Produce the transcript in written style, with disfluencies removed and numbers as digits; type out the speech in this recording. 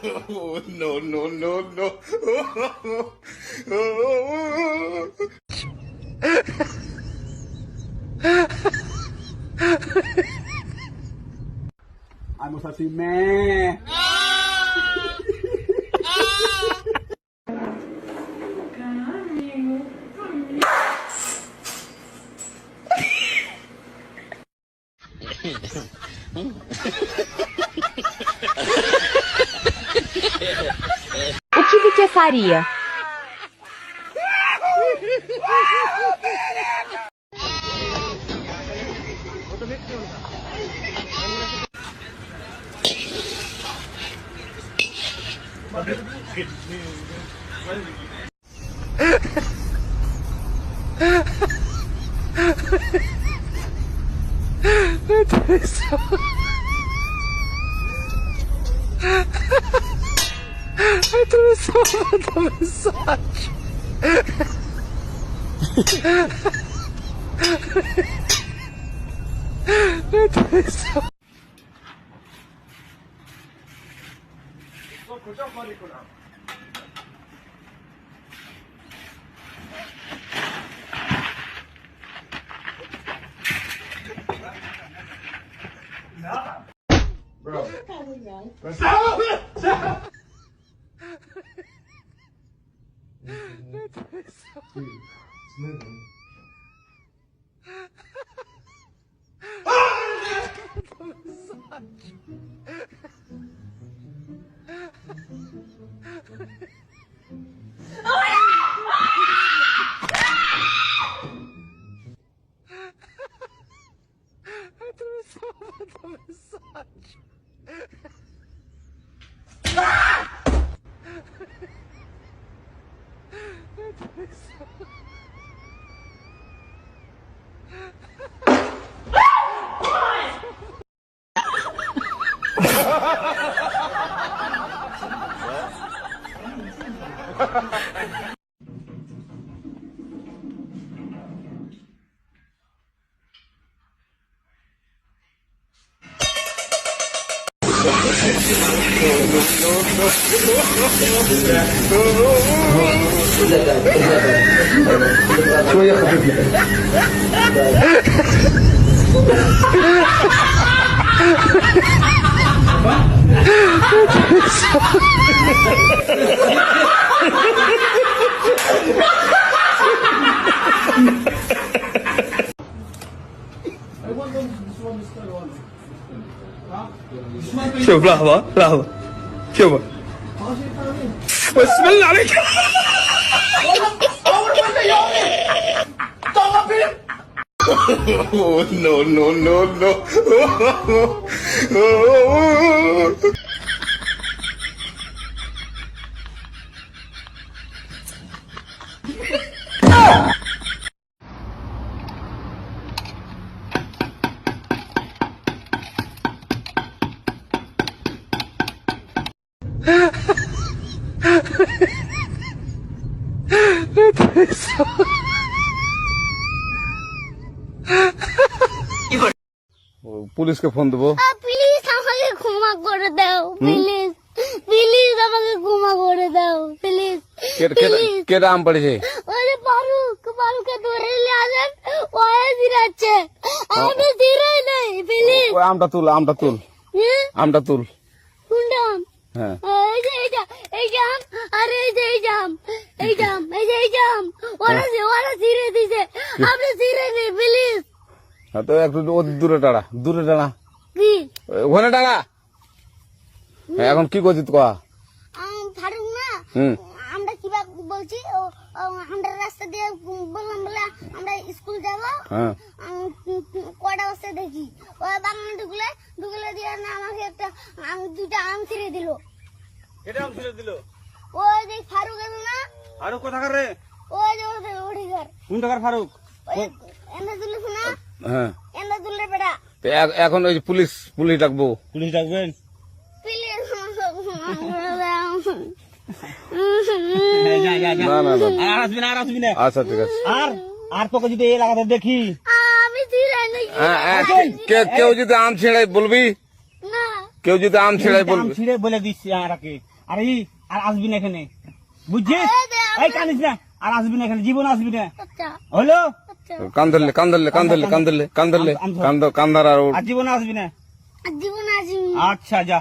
No, no, no, no. Vamos así, me. O que você faria? Bro. شوية خفيفة. شوف لحظة لحظة شوف بسم الله عليك Oh, no, no, no, no. পুলিশকে phone দেবো please আমাকে ক্ষমা করে দাও please please আমাকে ক্ষমা করে দাও প্লিজ কেটা আম পড়েছে ওরে ফারুককে ধরে নিয়ে আসেন ওয়ে দিরাচ্ছে আমি দিরাই নাই প্লিজ ওই আমটা তুল আমটা তুল কোনটা আম? হ্যাঁ এই জাম আরে এই জাম ওরা ছিঁড়ে দিছে আপনি ছিঁড়ে নেই প্লিজ হ্যাঁ তো একটু দূরে টাড়া কি ওখানে টাড়া এখন কি করছিস কয়া ফারুক না হুম আমরা কিভাবে বলছি আমরা রাস্তা দিয়ে বললাম বলে আমরা স্কুল যাবো হ্যাঁ কটা বসে দেখি ওই বাগানে ঢুকলে দিয়ে না আমাকে একটা দুটা আম ছিঁড়ে দিল কেটে আম ছিঁড়ে দিল ওই যে ফারুক এলো না ফারুক কোথাকার রে ওই যে ওঠে ঘর কোন টাকার ফারুক এনে দিল না হ্যাঁ এনে দিলে বেটা তো এখন ওই যে পুলিশ ডাকবো পুলিশ ডাকবেন প্লিজ না আচ্ছা ঠিক আছে আর তোকে যদি এই লাগাতে দেখি আমি ছিঁড়ে নাকি কেউ যদি আম ছেড়ে বলবি না কেউ যদি আম ছিঁড়াই আম বলবে ছিঁড়ে বলে দিচ্ছি আরাকে। আর আর আসবি না এখানে, বুঝছিস? এই কানিস না, আর আসবি না এখানে, জীবন আসবি না, আচ্ছা হলো? আচ্ছা কান ধরলে কান ধরলে কান ধরলে কান ধরলে কান ধরলে কান ধর কান ধর আর আর জীবন আসবি না। আর জীবন আসি আচ্ছা যা।